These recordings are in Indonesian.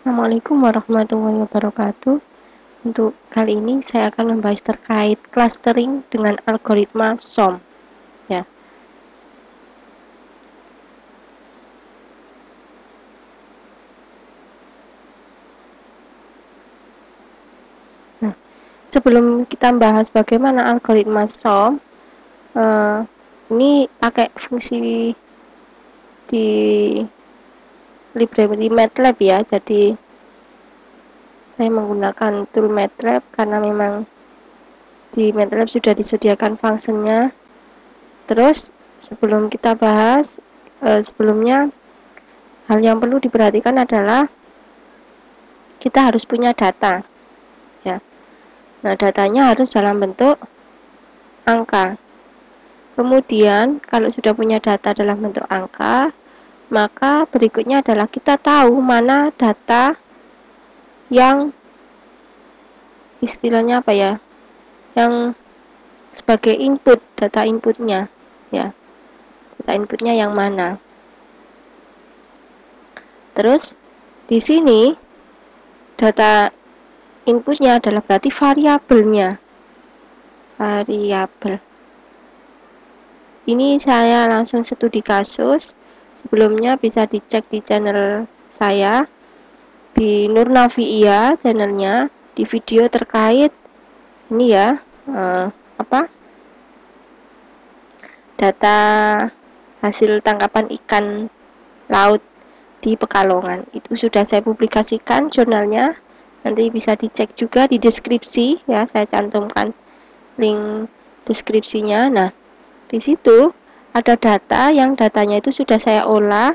Assalamualaikum warahmatullahi wabarakatuh. Untuk kali ini saya akan membahas terkait clustering dengan algoritma SOM. Ya. Nah, sebelum kita bahas bagaimana algoritma SOM, ini pakai fungsi di library MATLAB ya. Jadi saya menggunakan tool MATLAB karena memang di MATLAB sudah disediakan fungsinya. Terus sebelum kita bahas, sebelumnya hal yang perlu diperhatikan adalah kita harus punya data ya. Nah, datanya harus dalam bentuk angka. Kemudian kalau sudah punya data dalam bentuk angka, maka berikutnya adalah kita tahu mana data yang istilahnya apa ya, yang sebagai input, data inputnya ya, data inputnya yang mana. Terus di sini data inputnya adalah berarti variabelnya, variabel. Ini saya langsung studi kasus. Sebelumnya bisa dicek di channel saya di Nurnavia channelnya, di video terkait ini ya, data hasil tangkapan ikan laut di Pekalongan. Itu sudah saya publikasikan jurnalnya. Nanti bisa dicek juga di deskripsi ya, saya cantumkan link deskripsinya. Nah, di situ ada data yang datanya itu sudah saya olah.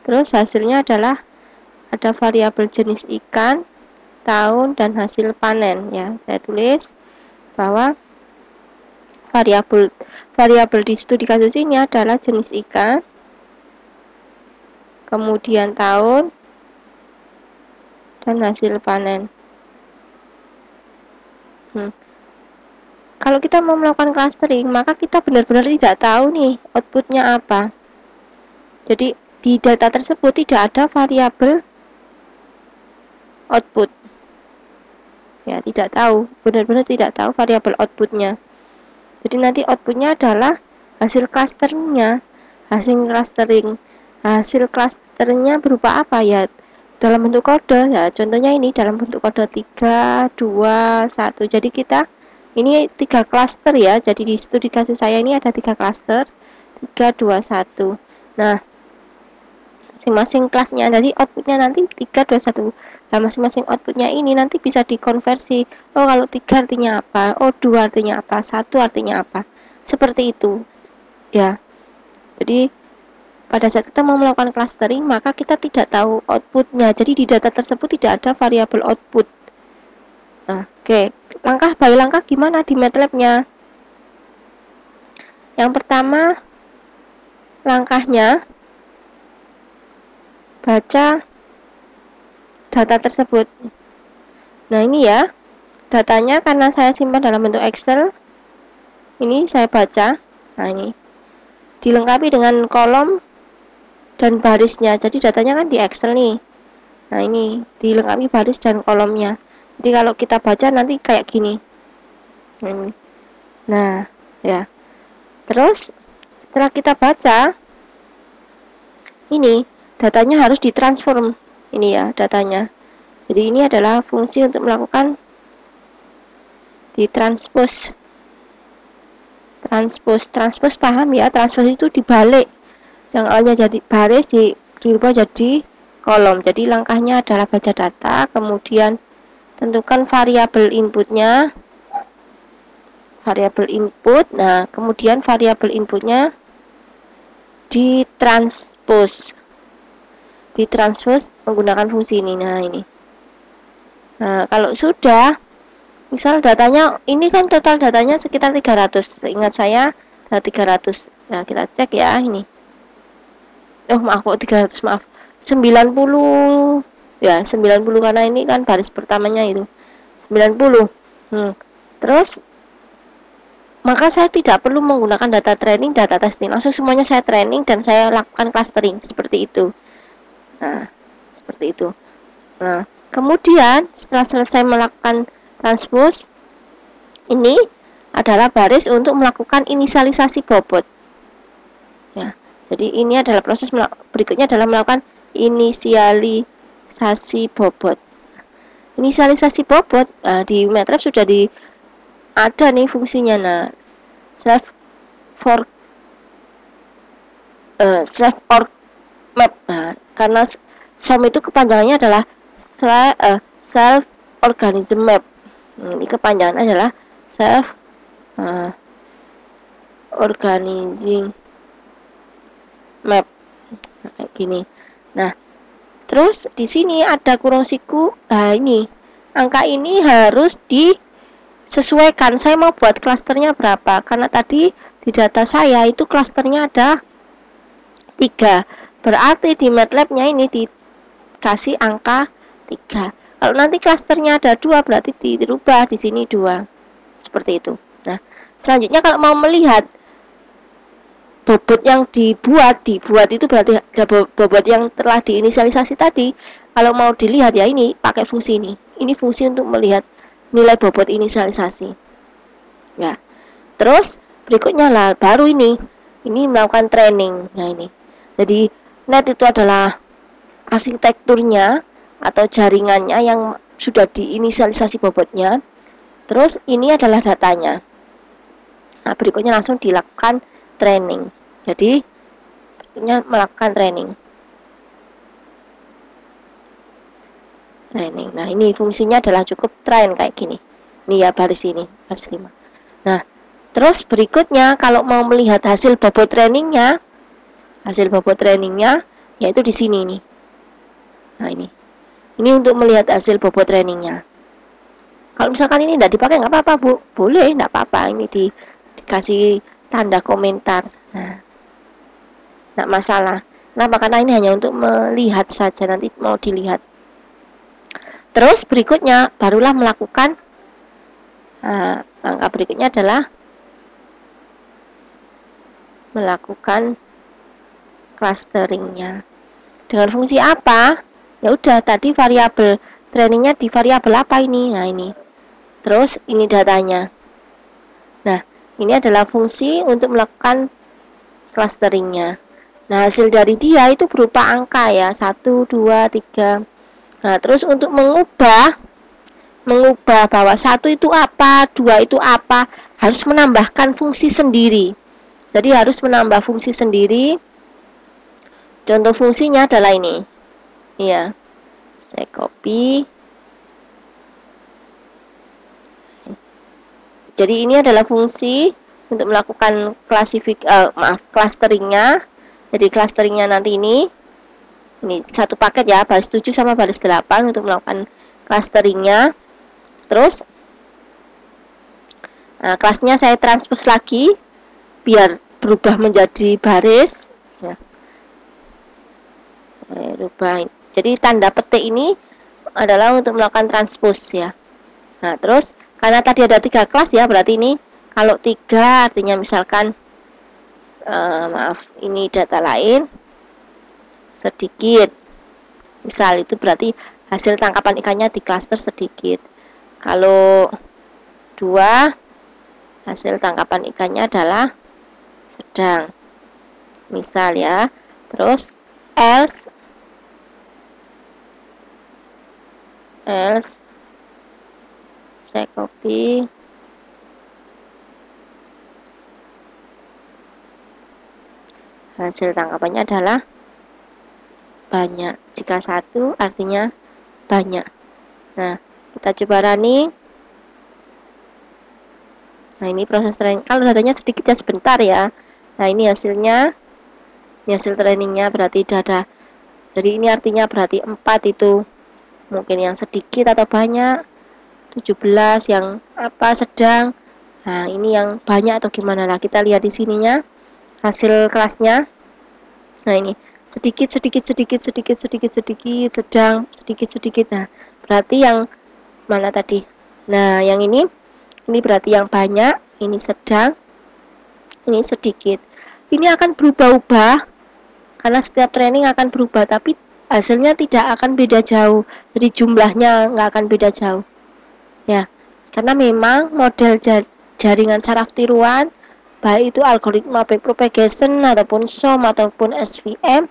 Terus hasilnya adalah ada variabel jenis ikan, tahun, dan hasil panen ya. Saya tulis bahwa variabel di studi kasus ini adalah jenis ikan, kemudian tahun, dan hasil panen. Kalau kita mau melakukan clustering, maka kita benar-benar tidak tahu nih outputnya apa. Jadi di data tersebut tidak ada variabel output. Ya, tidak tahu, benar-benar tidak tahu variabel outputnya. Jadi nanti outputnya adalah hasil clusternya, hasil clustering. Hasil clusternya berupa apa ya? Dalam bentuk kode ya. Contohnya ini dalam bentuk kode 3, 2, 1. Jadi kita ini 3 cluster ya. Jadi di studi kasus saya ini ada 3 cluster, 3, 2, 1. Nah, masing-masing kelasnya jadi outputnya nanti 3, 2, 1. Nah, masing-masing outputnya ini nanti bisa dikonversi. Oh, kalau 3 artinya apa? Oh, 2 artinya apa? 1 artinya apa? Seperti itu ya. Jadi pada saat kita mau melakukan clustering, maka kita tidak tahu outputnya. Jadi di data tersebut tidak ada variabel output. Nah, oke. Langkah by langkah gimana di MATLAB-nya? Yang pertama, langkahnya baca data tersebut. Nah, ini ya, datanya karena saya simpan dalam bentuk Excel. Ini saya baca. Nah, ini dilengkapi dengan kolom dan barisnya. Jadi datanya kan di Excel nih. Nah, ini dilengkapi baris dan kolomnya. Jadi kalau kita baca nanti kayak gini. Nah, ya. Terus setelah kita baca, ini datanya harus ditransform. Ini ya datanya. Jadi ini adalah fungsi untuk melakukan ditranspose. Transpose paham ya? Transpose itu dibalik. Yang awalnya jadi baris dirubah jadi kolom. Jadi langkahnya adalah baca data, kemudian tentukan variabel inputnya, variabel input. Nah, kemudian variabel inputnya ditranspose menggunakan fungsi ini. Nah, ini. Nah, kalau sudah, misal datanya ini kan total datanya sekitar 300. Ingat saya ada 300. Nah, kita cek ya ini. Oh, maaf kok 300, maaf. 90. Ya, 90 karena ini kan baris pertamanya itu. 90. Terus maka saya tidak perlu menggunakan data training, data testing. Langsung semuanya saya training dan saya lakukan clustering seperti itu. Nah, seperti itu. Nah, kemudian setelah selesai melakukan transpose, ini adalah baris untuk melakukan inisialisasi bobot. Ya, jadi ini adalah proses berikutnya adalah melakukan inisialisasi bobot. Inisialisasi bobot di MATLAB sudah ada nih fungsinya. Nah, self org map. Nah, karena SOM itu kepanjangannya adalah self organism map. Ini kepanjangan adalah self organizing map. Nah, kayak gini. Nah, terus di sini ada kurung siku. Nah, ini angka ini harus disesuaikan. Saya mau buat klasternya berapa? Karena tadi di data saya itu klasternya ada 3. Berarti di MATLAB-nya ini dikasih angka 3. Kalau nanti klasternya ada 2, berarti dirubah di sini 2. Seperti itu. Nah, selanjutnya kalau mau melihat bobot yang dibuat itu berarti bobot yang telah diinisialisasi tadi. Kalau mau dilihat ya ini pakai fungsi ini. Ini fungsi untuk melihat nilai bobot inisialisasi. Ya. Terus berikutnya lah baru ini melakukan training. Nah, ini. Jadi net itu adalah arsitekturnya atau jaringannya yang sudah diinisialisasi bobotnya. Terus ini adalah datanya. Nah, berikutnya langsung dilakukan training. Jadi berikutnya melakukan training. Nah, ini fungsinya adalah cukup train kayak gini. Ini ya baris ini, baris 5. Nah, terus berikutnya kalau mau melihat hasil bobot trainingnya, yaitu di sini nih. Nah, ini untuk melihat hasil bobot trainingnya. Kalau misalkan ini tidak dipakai nggak apa-apa, Bu. Boleh, nggak apa-apa. Ini dikasih tanda komentar. Nah, nggak masalah. Kenapa? Karena ini hanya untuk melihat saja, nanti mau dilihat. Terus berikutnya barulah melakukan langkah berikutnya adalah melakukan clusteringnya. Dengan fungsi apa? Ya udah, tadi variabel trainingnya di variabel apa ini? Nah, ini. Terus ini datanya. Nah, ini adalah fungsi untuk melakukan clusteringnya. Nah, hasil dari dia itu berupa angka ya, 1, 2, 3. Nah, terus untuk mengubah bahwa 1 itu apa, 2 itu apa, harus menambahkan fungsi sendiri. Jadi harus menambah fungsi sendiri. Contoh fungsinya adalah ini. Ya. Saya copy. Jadi ini adalah fungsi untuk melakukan clusteringnya. Jadi clusteringnya nanti ini satu paket ya, baris 7 sama baris 8 untuk melakukan clusteringnya. Terus kelasnya saya transpose lagi biar berubah menjadi baris ya. Saya rubah. Jadi tanda petik ini adalah untuk melakukan transpose ya. Nah, terus karena tadi ada 3 kelas ya, berarti ini kalau 3 artinya misalkan ini data lain sedikit, misal itu berarti hasil tangkapan ikannya di klaster sedikit. Kalau 2 hasil tangkapan ikannya adalah sedang, misal ya. Terus else saya copy. Hasil tangkapannya adalah banyak. Jika 1 artinya banyak. Nah, kita coba running. Nah, ini proses training. Kalau datanya sedikit ya sebentar ya. Nah, ini hasilnya. Ini hasil trainingnya berarti tidak ada. Jadi ini artinya berarti 4 itu mungkin yang sedikit atau banyak. 17 yang apa sedang. Nah, ini yang banyak atau gimana lah. Kita lihat di sininya hasil kelasnya. Nah, ini sedikit, sedang, sedikit. Nah, berarti yang mana tadi? Nah, yang ini berarti yang banyak, ini sedang, ini sedikit. Ini akan berubah-ubah karena setiap training akan berubah, tapi hasilnya tidak akan beda jauh, jadi jumlahnya nggak akan beda jauh ya, karena memang model jaringan saraf tiruan, baik itu algoritma backpropagation ataupun SOM ataupun SVM,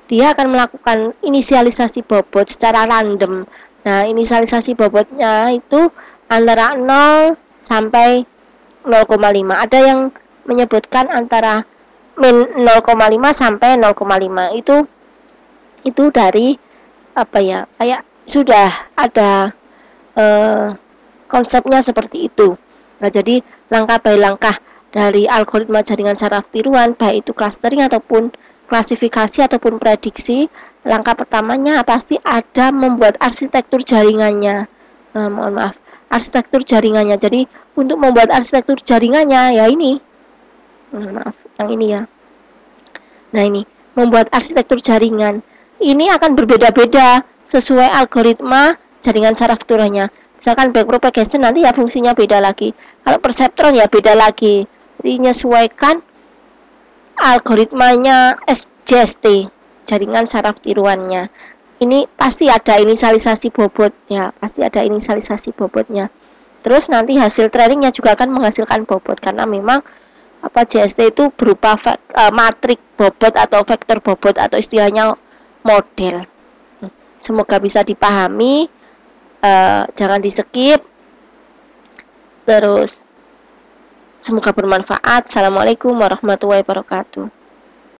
dia akan melakukan inisialisasi bobot secara random. Nah, inisialisasi bobotnya itu antara 0 sampai 0,5. Ada yang menyebutkan antara min 0,5 sampai 0,5. Itu dari apa ya? Kayak sudah ada konsepnya seperti itu. Nah, jadi langkah by langkah dari algoritma jaringan saraf tiruan, baik itu clustering ataupun klasifikasi ataupun prediksi, langkah pertamanya pasti ada membuat arsitektur jaringannya. Mohon maaf, arsitektur jaringannya. Jadi untuk membuat arsitektur jaringannya ya ini, maaf, yang ini ya. Nah, ini membuat arsitektur jaringan. Ini akan berbeda-beda sesuai algoritma jaringan saraf tiruannya. Misalkan backpropagation nanti ya fungsinya beda lagi. Kalau perseptron ya beda lagi. Jadi menyesuaikan algoritmanya SJST, jaringan saraf tiruannya. Ini pasti ada inisialisasi bobot ya, pasti ada inisialisasi bobotnya. Terus nanti hasil trainingnya juga akan menghasilkan bobot karena memang JST itu berupa matrik bobot atau vektor bobot atau istilahnya model. Semoga bisa dipahami, jangan di skip. Terus semoga bermanfaat. Assalamualaikum warahmatullahi wabarakatuh.